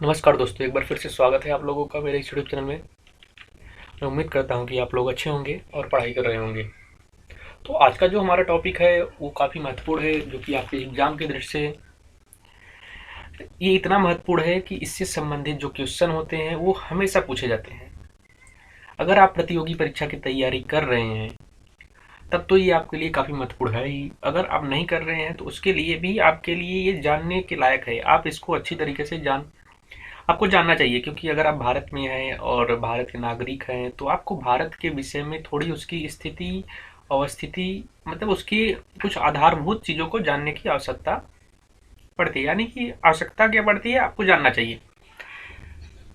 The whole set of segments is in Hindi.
नमस्कार दोस्तों, एक बार फिर से स्वागत है आप लोगों का मेरे इस यूट्यूब चैनल में। मैं उम्मीद करता हूं कि आप लोग अच्छे होंगे और पढ़ाई कर रहे होंगे। तो आज का जो हमारा टॉपिक है वो काफ़ी महत्वपूर्ण है, जो कि आपके एग्जाम की दृष्टि से ये इतना महत्वपूर्ण है कि इससे संबंधित जो क्वेश्चन होते हैं वो हमेशा पूछे जाते हैं। अगर आप प्रतियोगी परीक्षा की तैयारी कर रहे हैं तब तो ये आपके लिए काफ़ी महत्वपूर्ण है ही। अगर आप नहीं कर रहे हैं तो उसके लिए भी आपके लिए ये जानने के लायक है। आप इसको अच्छी तरीके से आपको जानना चाहिए, क्योंकि अगर आप भारत में हैं और भारत के नागरिक हैं तो आपको भारत के विषय में थोड़ी उसकी स्थिति, अवस्थिति, मतलब उसकी कुछ आधारभूत चीज़ों को जानने की आवश्यकता पड़ती है। यानी कि आवश्यकता क्या पड़ती है, आपको जानना चाहिए।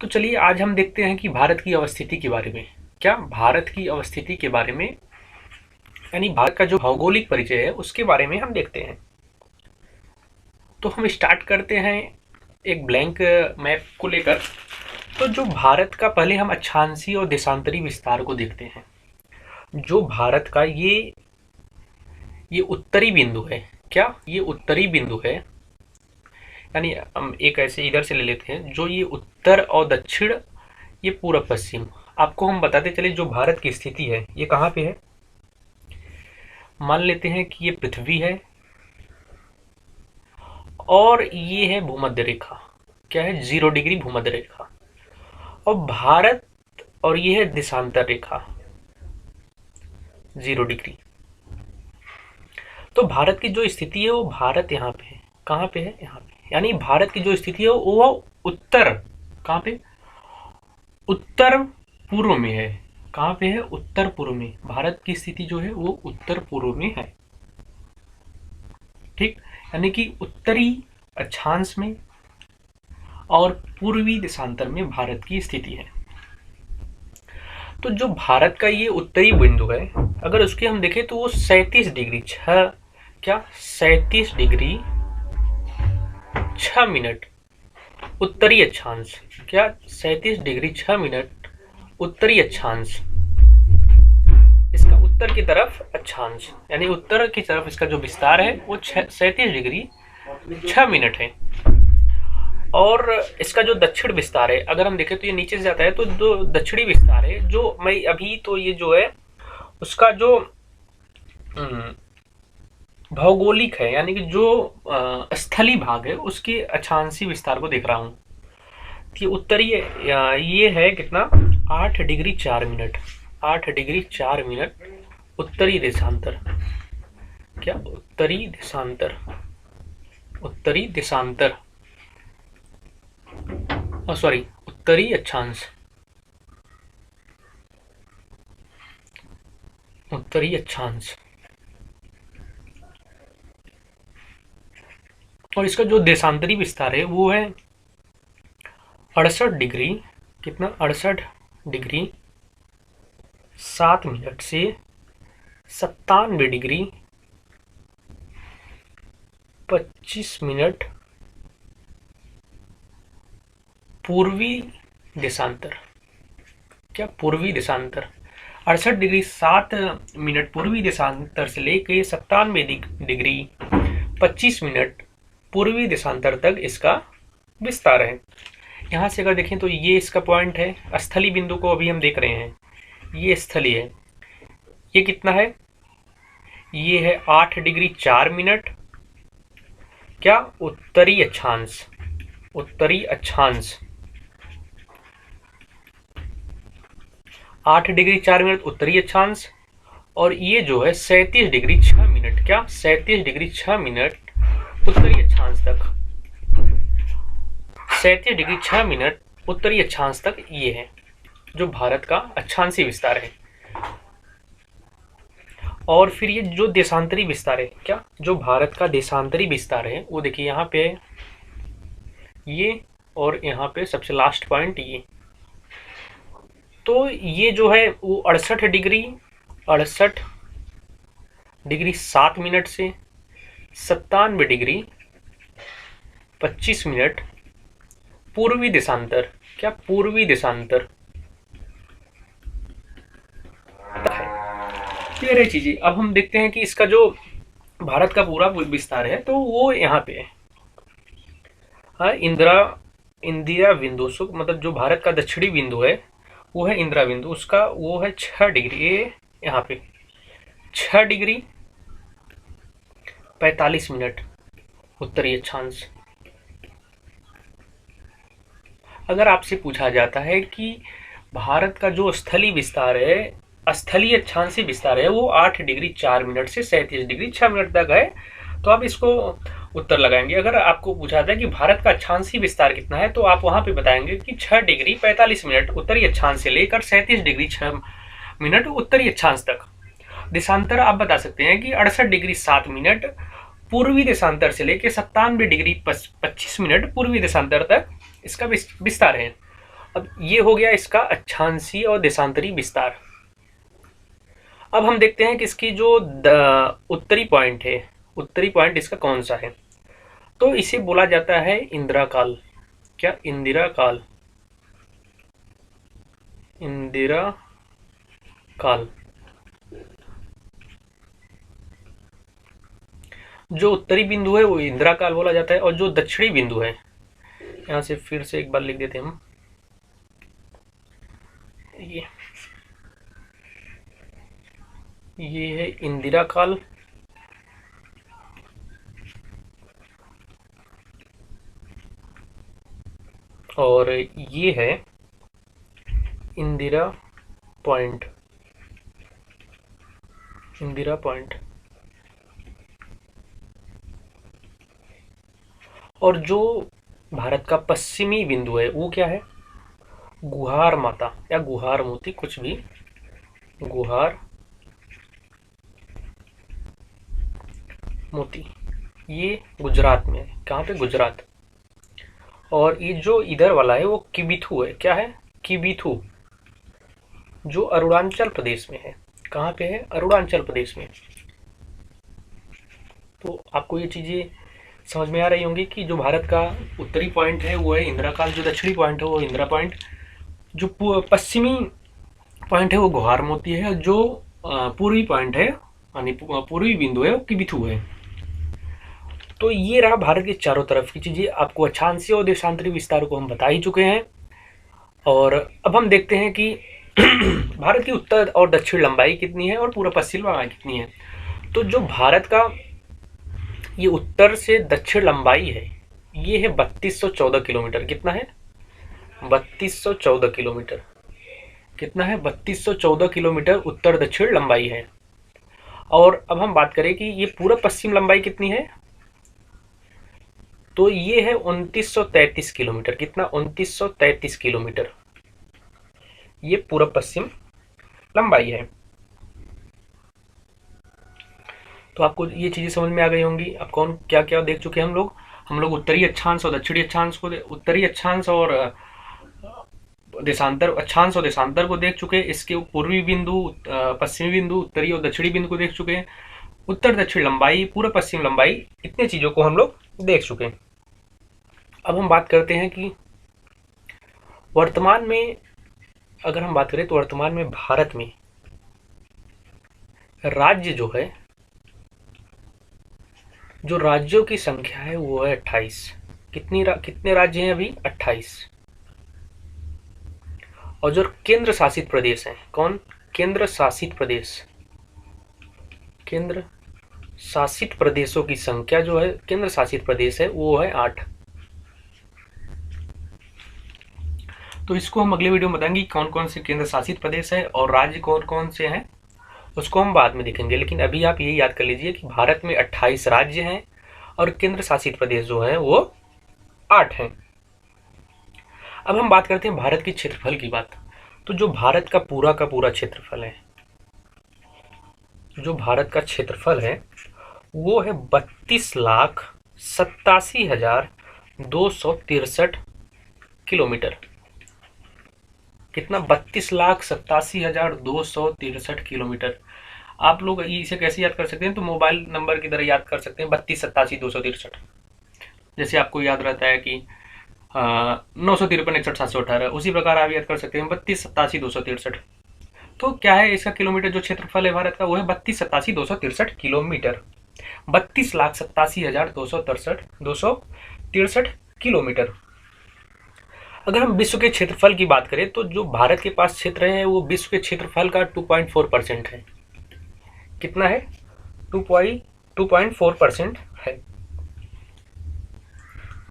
तो चलिए आज हम देखते हैं कि भारत की अवस्थिति के बारे में। क्या भारत की अवस्थिति के बारे में, यानी भारत का जो भौगोलिक परिचय है उसके बारे में हम देखते हैं। तो हम स्टार्ट करते हैं एक ब्लैंक मैप को लेकर। तो जो भारत का, पहले हम अक्षांशीय और देशांतरी विस्तार को देखते हैं। जो भारत का ये उत्तरी बिंदु है। क्या ये उत्तरी बिंदु है? यानी हम एक ऐसे इधर से ले लेते हैं, जो ये उत्तर और दक्षिण, ये पूर्व पश्चिम। आपको हम बताते चले जो भारत की स्थिति है ये कहाँ पे है। मान लेते हैं कि ये पृथ्वी है और ये है भूमध्य रेखा। क्या है? 0 डिग्री भूमध्य रेखा। और भारत, और ये है देशांतर रेखा 0 डिग्री। तो भारत की जो स्थिति है वो भारत यहाँ पे है। कहाँ पे है? यहाँ पे। यानी भारत की जो स्थिति है वो उत्तर, कहाँ पे? उत्तर पूर्व में है। कहाँ पे है? उत्तर पूर्व में। भारत की स्थिति जो है वो उत्तर पूर्व में है। ठीक, यानी कि उत्तरी अक्षांश में और पूर्वी देशांतर में भारत की स्थिति है। तो जो भारत का ये उत्तरी बिंदु है, अगर उसके हम देखें तो वो 37 डिग्री क्या 37 डिग्री 6 मिनट उत्तरी अक्षांश। क्या 37 डिग्री 6 मिनट उत्तरी अक्षांश, इसका उत्तर की तरफ अक्षांश, यानी उत्तर की तरफ इसका जो विस्तार है वो 37 डिग्री 6 मिनट है। और इसका जो दक्षिण विस्तार है, अगर हम देखें तो ये नीचे से जाता है, तो जो दक्षिणी विस्तार है, जो मैं अभी तो ये जो है उसका जो भौगोलिक है, यानी कि जो स्थली भाग है उसके अक्षांशीय विस्तार को देख रहा हूँ। ये उत्तरी, ये है कितना? 8 डिग्री 4 मिनट। 8 डिग्री 4 मिनट उत्तरी देशांतर। क्या? उत्तरी देशांतर। उत्तरी देशांतर, सॉरी, उत्तरी अक्षांश। उत्तरी अक्षांश। और इसका जो देशांतरी विस्तार है वो है 68 डिग्री, कितना? 68 डिग्री 7 मिनट से 97 डिग्री 25 मिनट पूर्वी देशांतर। क्या? पूर्वी देशांतर। 68 डिग्री 7 मिनट पूर्वी देशांतर से लेके 97 डिग्री 25 मिनट पूर्वी देशांतर तक इसका विस्तार है। यहाँ से अगर देखें तो ये इसका पॉइंट है। स्थली बिंदु को अभी हम देख रहे हैं, ये स्थली है। ये कितना है? ये है 8 डिग्री 4 मिनट। क्या? उत्तरी अक्षांश। उत्तरी अक्षांश 8 डिग्री 4 मिनट उत्तरी अक्षांश। और ये जो है 37 डिग्री 6 मिनट। क्या? 37 डिग्री 6 मिनट उत्तरी अक्षांश तक। 37 डिग्री 6 मिनट उत्तरी अक्षांश तक ये है जो भारत का अक्षांशीय विस्तार है। और फिर ये जो देशांतरी विस्तार है, क्या? जो भारत का देशांतरी विस्तार है वो देखिए यहाँ पे ये, और यहाँ पे सबसे लास्ट पॉइंट ये। तो ये जो है वो 68 डिग्री 7 मिनट से 97 डिग्री 25 मिनट पूर्वी देशांतर। क्या? पूर्वी देशांतर। ये रही चीजें। अब हम देखते हैं कि इसका जो भारत का पूरा विस्तार है तो वो यहाँ पे है। हाँ, इंदिरा इंदिरा बिंदु मतलब जो भारत का दक्षिणी बिंदु है वो है इंदिरा बिंदु, उसका वो है 6 डिग्री, ये यहाँ पे 6 डिग्री 45 मिनट उत्तरी अक्षांश। अगर आपसे पूछा जाता है कि भारत का जो स्थलीय विस्तार है, स्थलीय अक्षांशीय विस्तार है, वो 8 डिग्री 4 मिनट से 37 डिग्री 6 मिनट तक है, तो आप इसको उत्तर लगाएंगे। अगर आपको पूछा जाता है कि भारत का अक्षांशीय विस्तार कितना है, तो आप वहां पे बताएंगे कि 6 डिग्री 45 मिनट उत्तरी अक्षांश से लेकर 37 डिग्री 6 मिनट उत्तरी अक्षांश तक। देशांतर आप बता सकते हैं कि 68 डिग्री 7 मिनट पूर्वी देशांतर से लेकर 97 डिग्री 25 मिनट पूर्वी देशांतर तक इसका विस्तार है। अब ये हो गया इसका अक्षांशीय और देशांतरी विस्तार। अब हम देखते हैं कि इसकी जो उत्तरी पॉइंट है, उत्तरी पॉइंट इसका कौन सा है, तो इसे बोला जाता है इंदिरा काल। क्या? इंदिरा काल, इंदिरा काल। जो उत्तरी बिंदु है वो इंदिरा काल बोला जाता है, और जो दक्षिणी बिंदु है, यहां से फिर से एक बार लिख देते हैं हम, ये है इंदिरा काल, और ये है इंदिरा पॉइंट, इंदिरा पॉइंट। और जो भारत का पश्चिमी बिंदु है वो क्या है? गुहार माता या गुहार मोती, कुछ भी, गुहार मोती, ये गुजरात में है। कहाँ पे? गुजरात। और ये जो इधर वाला है वो किबिथु है। क्या है? किबिथु, जो अरुणाचल प्रदेश में है। कहाँ पे है? अरुणाचल प्रदेश में। तो आपको ये चीजें समझ में आ रही होंगी कि जो भारत का उत्तरी पॉइंट है वो है इंदिरा काल, जो दक्षिणी पॉइंट है वो इंदिरा पॉइंट, जो पश्चिमी पॉइंट है वो गुहार मोती है, और जो पूर्वी पॉइंट है यानी पूर्वी बिंदु है वो किबिथु है। तो ये रहा भारत के चारों तरफ की चीजें। आपको अक्षांशीय और देशांतरी विस्तार को हम बता ही चुके हैं। और अब हम देखते हैं कि भारत की उत्तर और दक्षिण लंबाई कितनी है और पूर्व पश्चिम लंबाई कितनी है। तो जो भारत का ये उत्तर से दक्षिण लंबाई है, ये है 3214 किलोमीटर। कितना है? 3214 किलोमीटर। कितना है? 3214 किलोमीटर उत्तर दक्षिण लंबाई है। और अब हम बात करें कि ये पूर्व पश्चिम लंबाई कितनी है, तो ये है 2933 किलोमीटर। कितना? 2933 किलोमीटर, ये पूर्व पश्चिम लंबाई है। तो आपको ये चीजें समझ में आ गई होंगी। अब कौन क्या क्या देख चुके हैं हम लोग उत्तरी अक्षांश और दक्षिणी अक्षांश को, उत्तरी अक्षांश और देशांतर, अक्षांश और देशांतर को देख चुके हैं। इसके पूर्वी बिंदु, पश्चिमी बिंदु, उत्तरी और दक्षिणी बिंदु को देख चुके हैं। उत्तर दक्षिण लंबाई, पूर्व पश्चिम लंबाई, इतने चीजों को हम लोग देख चुके हैं। अब हम बात करते हैं कि वर्तमान में, अगर हम बात करें तो वर्तमान में भारत में राज्य जो है, जो राज्यों की संख्या है वो है 28। कितने राज्य हैं अभी? 28। और जो केंद्र शासित प्रदेश हैं, कौन? केंद्र शासित प्रदेश, केंद्र शासित प्रदेशों की संख्या जो है, केंद्र शासित प्रदेश है वो है 8। तो इसको हम अगले वीडियो में बताएंगे कौन कौन से केंद्र शासित प्रदेश है और राज्य कौन कौन से हैं, उसको हम बाद में देखेंगे। लेकिन अभी आप ये याद कर लीजिए कि भारत में 28 राज्य हैं और केंद्र शासित प्रदेश जो है वो 8 हैं। अब हम बात करते हैं भारत की क्षेत्रफल की बात। तो जो भारत का पूरा क्षेत्रफल है, जो भारत का क्षेत्रफल है वो है 32,87,263 किलोमीटर। कितना? 32,87,263 किलोमीटर। आप लोग इसे कैसे याद कर सकते हैं? तो मोबाइल नंबर की तरह याद कर सकते हैं, 32,87,263। जैसे आपको याद रहता है कि 953,61,718, उसी प्रकार आप याद कर सकते हैं 32,87,263। तो क्या है इसका किलोमीटर? जो क्षेत्रफल है भारत का वो है 32,87,263 किलोमीटर। 32,87,263 किलोमीटर। अगर हम विश्व के क्षेत्रफल की बात करें तो जो भारत के पास क्षेत्र है वो विश्व के क्षेत्रफल का 2.4% है। कितना है? 2.4% है।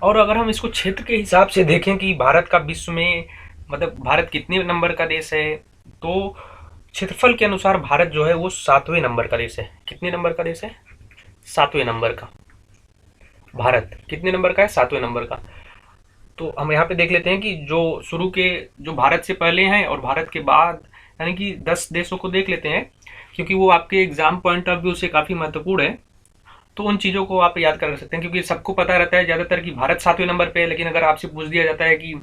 और अगर हम इसको क्षेत्र के हिसाब से देखें कि भारत का विश्व में मतलब भारत कितने नंबर का देश है, तो क्षेत्रफल के अनुसार भारत जो है वो 7वें नंबर का देश है। कितने नंबर का देश है? 7वें नंबर का। भारत कितने नंबर का है? 7वें नंबर का। तो हम यहाँ पे देख लेते हैं कि जो शुरू के जो भारत से पहले हैं और भारत के बाद, यानी कि 10 देशों को देख लेते हैं, क्योंकि वो आपके एग्जाम पॉइंट ऑफ व्यू से काफ़ी महत्वपूर्ण है। तो उन चीज़ों को आप याद कर सकते हैं, क्योंकि सबको पता रहता है ज़्यादातर कि भारत 7वें नंबर पे है, लेकिन अगर आपसे पूछ दिया जाता है कि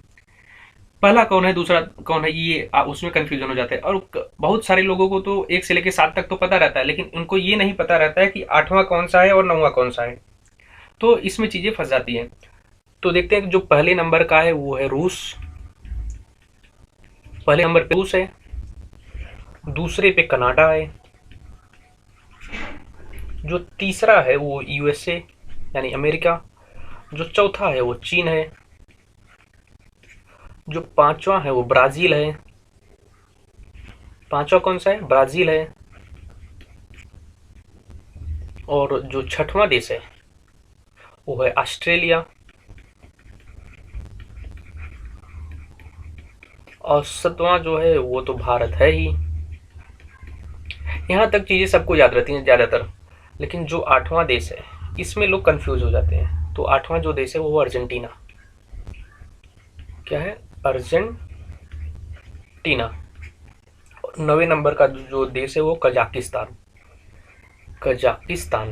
पहला कौन है दूसरा कौन है, ये उसमें कंफ्यूजन हो जाता है। और बहुत सारे लोगों को तो 1 से लेकर 7 तक तो पता रहता है, लेकिन उनको ये नहीं पता रहता है कि 8वां कौन सा है और 9वां कौन सा है। तो इसमें चीज़ें फंस जाती हैं। तो देखते हैं कि जो पहले नंबर का है वो है रूस। पहले नंबर पे रूस है, दूसरे पे कनाडा है, जो तीसरा है वो यूएसए यानी अमेरिका, जो चौथा है वो चीन है, जो पांचवा है वो ब्राज़ील है। पांचवा कौन सा है? ब्राज़ील है। और जो छठवां देश है वो है ऑस्ट्रेलिया। और सातवां जो है वो तो भारत है ही। यहाँ तक चीज़ें सबको याद रहती हैं ज़्यादातर, लेकिन जो 8वां देश है इसमें लोग कंफ्यूज हो जाते हैं। तो 8वां जो देश है वो अर्जेंटीना। क्या है? अर्जेंटीना। और 9वें नंबर का जो देश है वो कजाकिस्तान। कजाकिस्तान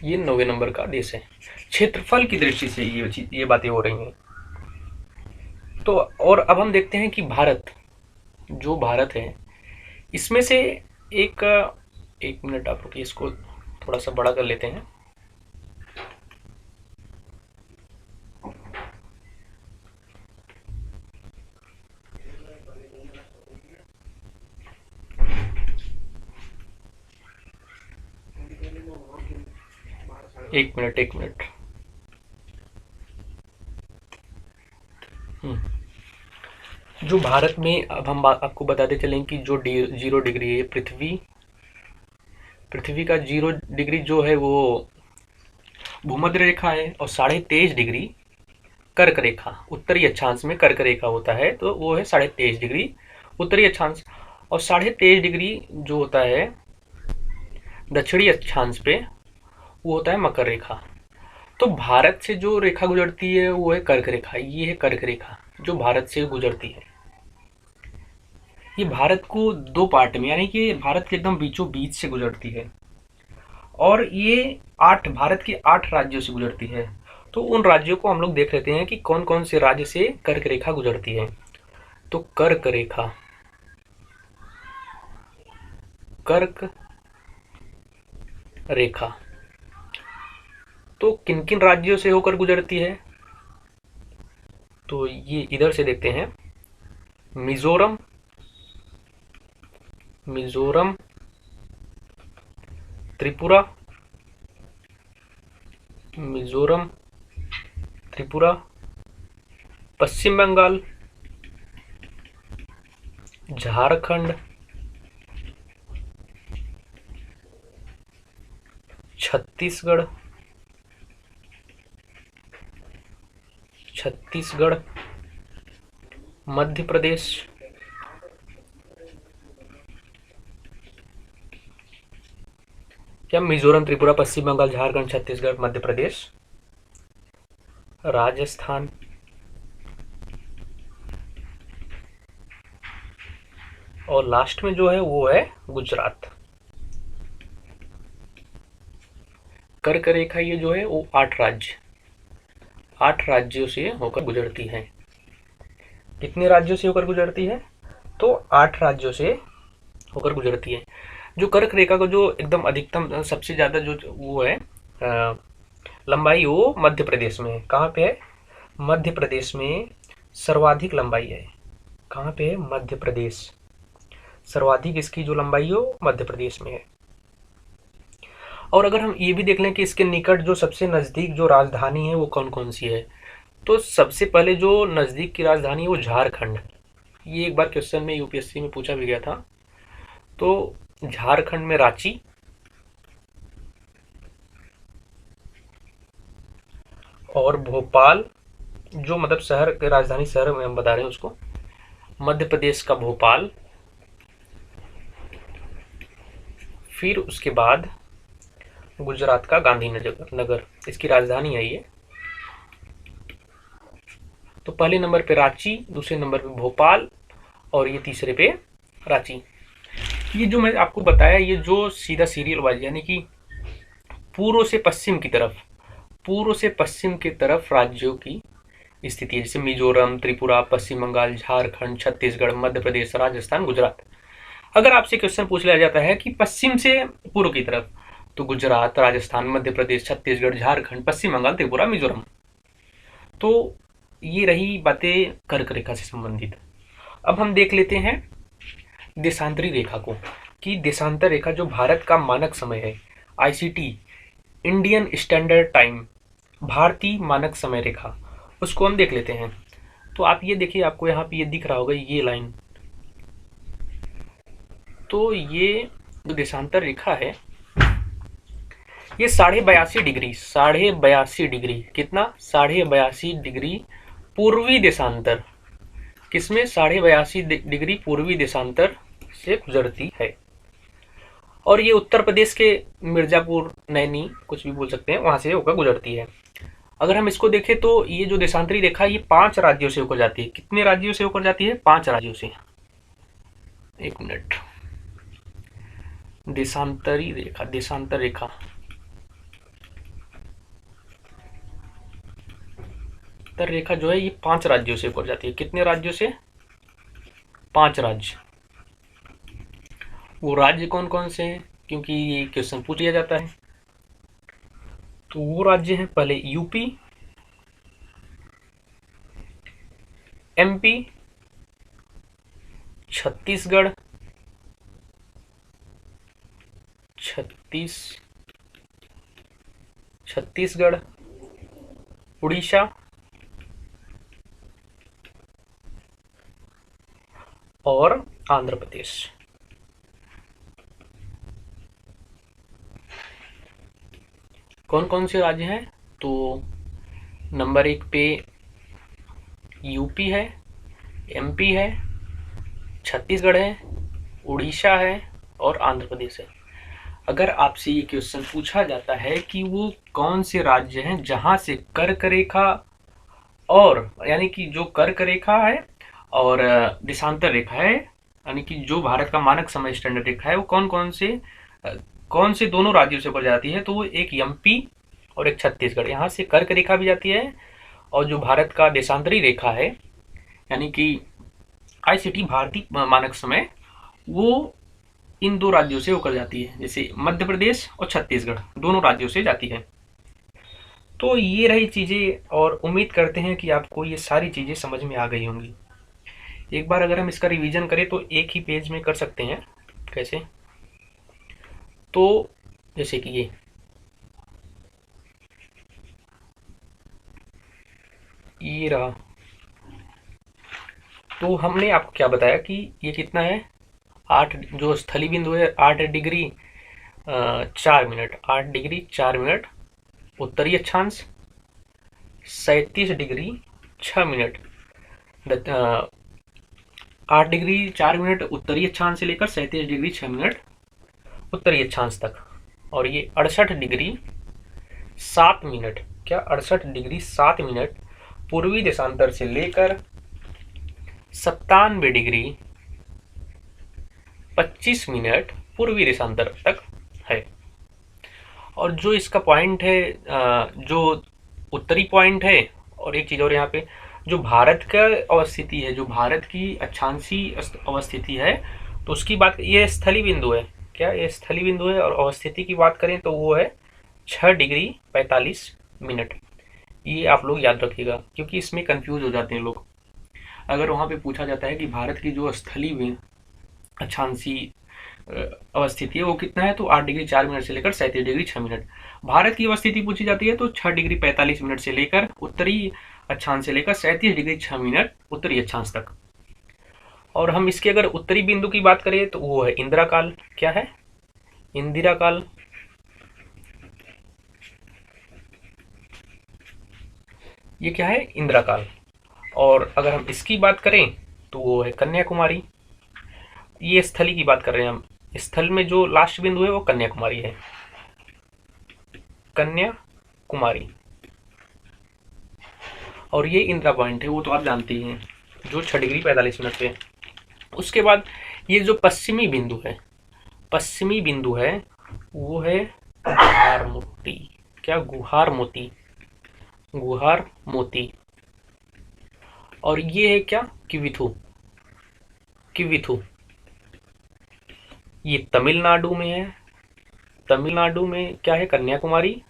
ये 9वें नंबर का देश है। क्षेत्रफल की दृष्टि से ये बातें हो रही हैं। तो और अब हम देखते हैं कि भारत, जो भारत है इसमें से एक एक मिनट आप रुकिए, इसको थोड़ा सा बड़ा कर लेते हैं। एक मिनट। जो भारत में, अब हम आपको बताते चलें कि जो 0 डिग्री है पृथ्वी का 0 डिग्री जो है वो भूमध्य रेखा है, और 23.5 डिग्री कर्क रेखा, उत्तरी अक्षांश में कर्क रेखा होता है, तो वो है 23.5 डिग्री उत्तरी अक्षांश। और 23.5 डिग्री जो होता है दक्षिणी अक्षांश पे, वो होता है मकर रेखा। तो भारत से जो रेखा गुजरती है वो है कर्क रेखा। ये है कर्क रेखा जो भारत से गुजरती है। ये भारत को 2 पार्ट में, यानी कि भारत के एकदम बीचों बीच से गुजरती है। और ये भारत के 8 राज्यों से गुजरती है। तो उन राज्यों को हम लोग देख लेते हैं कि कौन कौन से राज्य से कर्क रेखा गुजरती है। तो कर्क रेखा तो किन किन राज्यों से होकर गुजरती है? तो ये इधर से देखते हैं। मिजोरम, त्रिपुरा, पश्चिम बंगाल, झारखंड, छत्तीसगढ़, मध्य प्रदेश, क्या मिजोरम, त्रिपुरा, पश्चिम बंगाल, झारखंड, छत्तीसगढ़, मध्य प्रदेश, राजस्थान, और लास्ट में जो है वो है गुजरात। कर्क रेखा ये जो है वो 8 राज्यों से होकर गुजरती है। कितने राज्यों से होकर गुजरती है? तो 8 राज्यों से होकर गुजरती है। जो कर्क रेखा को जो एकदम अधिकतम सबसे ज़्यादा जो वो है लंबाई, वो मध्य प्रदेश में है। कहाँ पे है? मध्य प्रदेश में सर्वाधिक लंबाई है। कहाँ पे है? मध्य प्रदेश। सर्वाधिक इसकी जो लंबाई हो मध्य प्रदेश में है। और अगर हम ये भी देख लें कि इसके निकट जो सबसे नज़दीक जो राजधानी है वो कौन कौन सी है, तो सबसे पहले जो नज़दीक की राजधानी है वो झारखंड। ये एक बार क्वेश्चन में यूपीएससी में पूछा भी गया था। तो झारखंड में रांची, और भोपाल जो मतलब शहर के राजधानी शहर में हम बता रहे हैं उसको, मध्य प्रदेश का भोपाल, फिर उसके बाद गुजरात का गांधीनगर, इसकी राजधानी है ये। तो पहले नंबर पे रांची, दूसरे नंबर पे भोपाल, और ये तीसरे पे रांची। ये जो मैं आपको बताया, ये जो सीधा सीरियल वाइज यानी कि पूर्व से पश्चिम की तरफ, पूर्व से पश्चिम की तरफ राज्यों की स्थिति है, जैसे मिजोरम, त्रिपुरा, पश्चिम बंगाल, झारखंड, छत्तीसगढ़, मध्य प्रदेश, राजस्थान, गुजरात। अगर आपसे क्वेश्चन पूछ लिया जाता है कि पश्चिम से पूर्व की तरफ, तो गुजरात, राजस्थान, मध्य प्रदेश, छत्तीसगढ़, झारखंड, पश्चिम बंगाल, त्रिपुरा, मिजोरम। तो ये रही बातें कर्क रेखा से संबंधित। अब हम देख लेते हैं देशांतरी रेखा को, कि देशांतर रेखा जो भारत का मानक समय है, आईसीटी, इंडियन स्टैंडर्ड टाइम, भारतीय मानक समय रेखा, उसको हम देख लेते हैं। तो आप ये देखिए, आपको यहाँ पे ये दिख रहा होगा ये लाइन। तो ये जो देशांतर रेखा है ये 82.5 डिग्री, 82.5 डिग्री, कितना 82.5 डिग्री पूर्वी देशांतर, किसमें 82.5 डिग्री पूर्वी देशांतर से गुजरती है। और ये उत्तर प्रदेश के मिर्जापुर, नैनी, कुछ भी बोल सकते हैं, वहां से होकर गुजरती है। अगर हम इसको देखें तो ये जो देशांतरी रेखा ये 5 राज्यों से होकर जाती है। कितने राज्यों से होकर जाती है? 5 राज्यों से। एक मिनट, देशांतरी रेखा, देशांतर रेखा, तर रेखा जो है ये 5 राज्यों से होकर जाती है। कितने राज्यों से? 5 राज्य। वो राज्य कौन कौन से हैं, क्योंकि ये क्वेश्चन पूछ लिया जाता है। तो वो राज्य हैं, पहले यूपी, एमपी, छत्तीसगढ़, छत्तीसगढ़, उड़ीसा और आंध्र प्रदेश। कौन कौन से राज्य हैं? तो नंबर 1 पे यूपी है, एमपी है, छत्तीसगढ़ है, उड़ीसा है और आंध्र प्रदेश है। अगर आपसे ये क्वेश्चन पूछा जाता है कि वो कौन से राज्य हैं जहां से कर्क रेखा, और यानी कि जो कर्क रेखा है और देशांतर रेखा है, यानी कि जो भारत का मानक समय स्टैंडर्ड रेखा है, वो कौन से दोनों राज्यों से होकर जाती है, तो वो एक एमपी और एक छत्तीसगढ़, यहाँ से कर्क रेखा भी जाती है। और जो भारत का देशांतरी रेखा है, यानी कि आईसीटी, भारतीय मानक समय, वो इन 2 राज्यों से होकर जाती है, जैसे मध्य प्रदेश और छत्तीसगढ़, दोनों राज्यों से जाती है। तो ये रही चीज़ें, और उम्मीद करते हैं कि आपको ये सारी चीज़ें समझ में आ गई होंगी। एक बार अगर हम इसका रिवीजन करें तो एक ही पेज में कर सकते हैं। कैसे? तो जैसे कि ये रहा। तो हमने आपको क्या बताया कि ये कितना है, 8, जो स्थली बिंदु है 8 डिग्री 4 मिनट, 8 डिग्री 4 मिनट उत्तरी अक्षांश, 37 डिग्री 6 मिनट, 8 डिग्री 4 मिनट उत्तरी अक्षांश से लेकर 37 डिग्री 6 मिनट उत्तरी अक्षांश तक। और ये 68 डिग्री 7 मिनट, क्या 68 डिग्री 7 मिनट पूर्वी देशांतर से लेकर 97 डिग्री 25 मिनट पूर्वी देशांतर तक है। और जो इसका पॉइंट है, जो उत्तरी पॉइंट है, और एक चीज़ और यहाँ पे, जो भारत का अवस्थिति है, जो भारत की अक्षांशीय अवस्थिति है, तो उसकी बात, ये स्थली बिंदु है, क्या ये स्थली बिंदु है, और अवस्थिति की बात करें तो वो है 6 डिग्री 45 मिनट। ये आप लोग याद रखिएगा, क्योंकि इसमें कंफ्यूज हो जाते हैं लोग। अगर वहाँ पे पूछा जाता है कि भारत की जो स्थली अक्षांशीय अवस्थिति है वो कितना है, तो 8 डिग्री 4 मिनट से लेकर 37 डिग्री 6 मिनट। भारत की अवस्थिति पूछी जाती है तो 6 डिग्री 45 मिनट से लेकर उत्तरी अक्षांश से लेकर 37 डिग्री 6 मिनट उत्तरी अक्षांश तक। और हम इसके अगर उत्तरी बिंदु की बात करें तो वो है इंदिरा काल। क्या है? इंदिरा काल। ये क्या है? इंदिरा काल। और अगर हम इसकी बात करें तो वो है कन्याकुमारी। ये स्थली की बात कर रहे हैं हम, स्थल में जो लास्ट बिंदु है वो कन्याकुमारी है, कन्याकुमारी। और ये इंदिरा पॉइंट है, वो तो आप जानते ही हैं, जो 6 डिग्री 45 मिनट पे है। उसके बाद ये जो पश्चिमी बिंदु है, पश्चिमी बिंदु है वो है गुहार मोती। क्या? गुहार मोती, गुहार मोती। और ये है क्या? किविथु, किविथु। ये तमिलनाडु में है। तमिलनाडु में क्या है? कन्याकुमारी।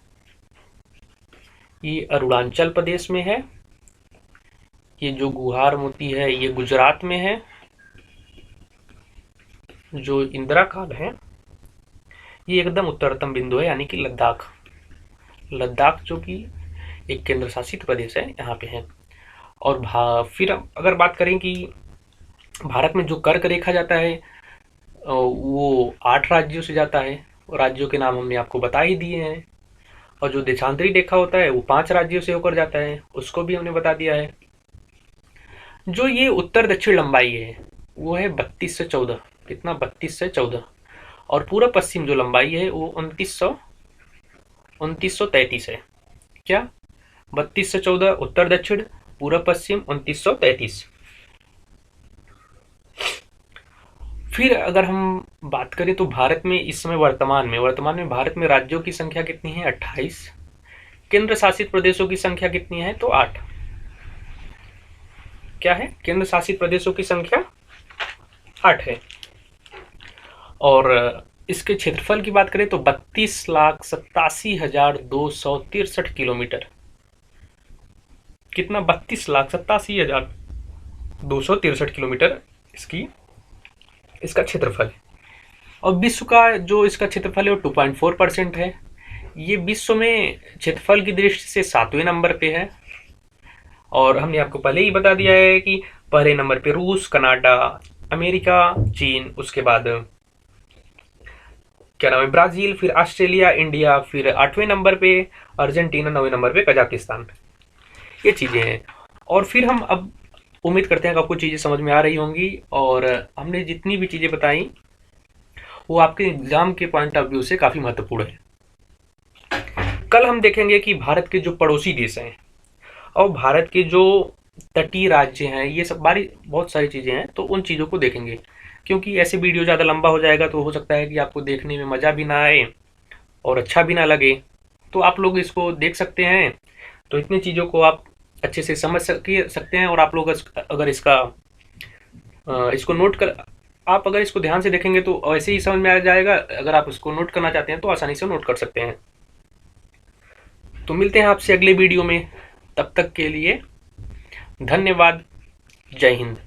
ये अरुणाचल प्रदेश में है। ये जो गुहार मोती है ये गुजरात में है। जो इंदिरा काल है ये एकदम उत्तरतम बिंदु है, यानी कि लद्दाख। लद्दाख जो कि एक केंद्र शासित प्रदेश है, यहाँ पे है। और फिर अगर बात करें कि भारत में जो कर्क रेखा जाता है वो 8 राज्यों से जाता है। राज्यों के नाम हमने आपको बता ही दिए हैं। और जो देशांतरी रेखा होता है वो 5 राज्यों से होकर जाता है, उसको भी हमने बता दिया है। जो ये उत्तर दक्षिण लंबाई है वो है 32 से 14। कितना? 32 से 14। और पूर्व पश्चिम जो लंबाई है वो 2933 है। क्या? 32 से 14 उत्तर दक्षिण, पूर्व पश्चिम 2933। फिर अगर हम बात करें तो भारत में इस समय वर्तमान में भारत में राज्यों की संख्या कितनी है? 28। केंद्र शासित प्रदेशों की संख्या कितनी है? तो 8। क्या है? केंद्र शासित प्रदेशों की संख्या 8 है। और इसके क्षेत्रफल की बात करें तो 32,87,263 किलोमीटर। कितना? 32,87,263 किलोमीटर इसका क्षेत्रफल है। और विश्व का जो इसका क्षेत्रफल है वो 2.4% है। ये विश्व में क्षेत्रफल की दृष्टि से 7वें नंबर पे है। और हमने आपको पहले ही बता दिया है कि पहले नंबर पे रूस, कनाडा, अमेरिका, चीन, उसके बाद क्या नाम है, ब्राजील, फिर ऑस्ट्रेलिया, इंडिया, फिर 8वें नंबर पे अर्जेंटीना, 9वें नंबर पे कजाकिस्तान। ये चीजें हैं। और फिर हम अब उम्मीद करते हैं कि आपको चीजें समझ में आ रही होंगी। और हमने जितनी भी चीजें बताई वो आपके एग्जाम के पॉइंट ऑफ व्यू से काफी महत्वपूर्ण है। कल हम देखेंगे कि भारत के जो पड़ोसी देश हैं और भारत के जो तटीय राज्य हैं, ये सब बहुत सारी चीजें हैं, तो उन चीजों को देखेंगे। क्योंकि ऐसे वीडियो ज़्यादा लंबा हो जाएगा तो हो सकता है कि आपको देखने में मज़ा भी ना आए और अच्छा भी ना लगे, तो आप लोग इसको देख सकते हैं। तो इतनी चीज़ों को आप अच्छे से समझ सकते हैं। और आप लोग अगर इसको नोट कर, आप अगर इसको ध्यान से देखेंगे तो ऐसे ही समझ में आ जाएगा। अगर आप इसको नोट करना चाहते हैं तो आसानी से नोट कर सकते हैं। तो मिलते हैं आपसे अगले वीडियो में, तब तक के लिए धन्यवाद। जय हिंद।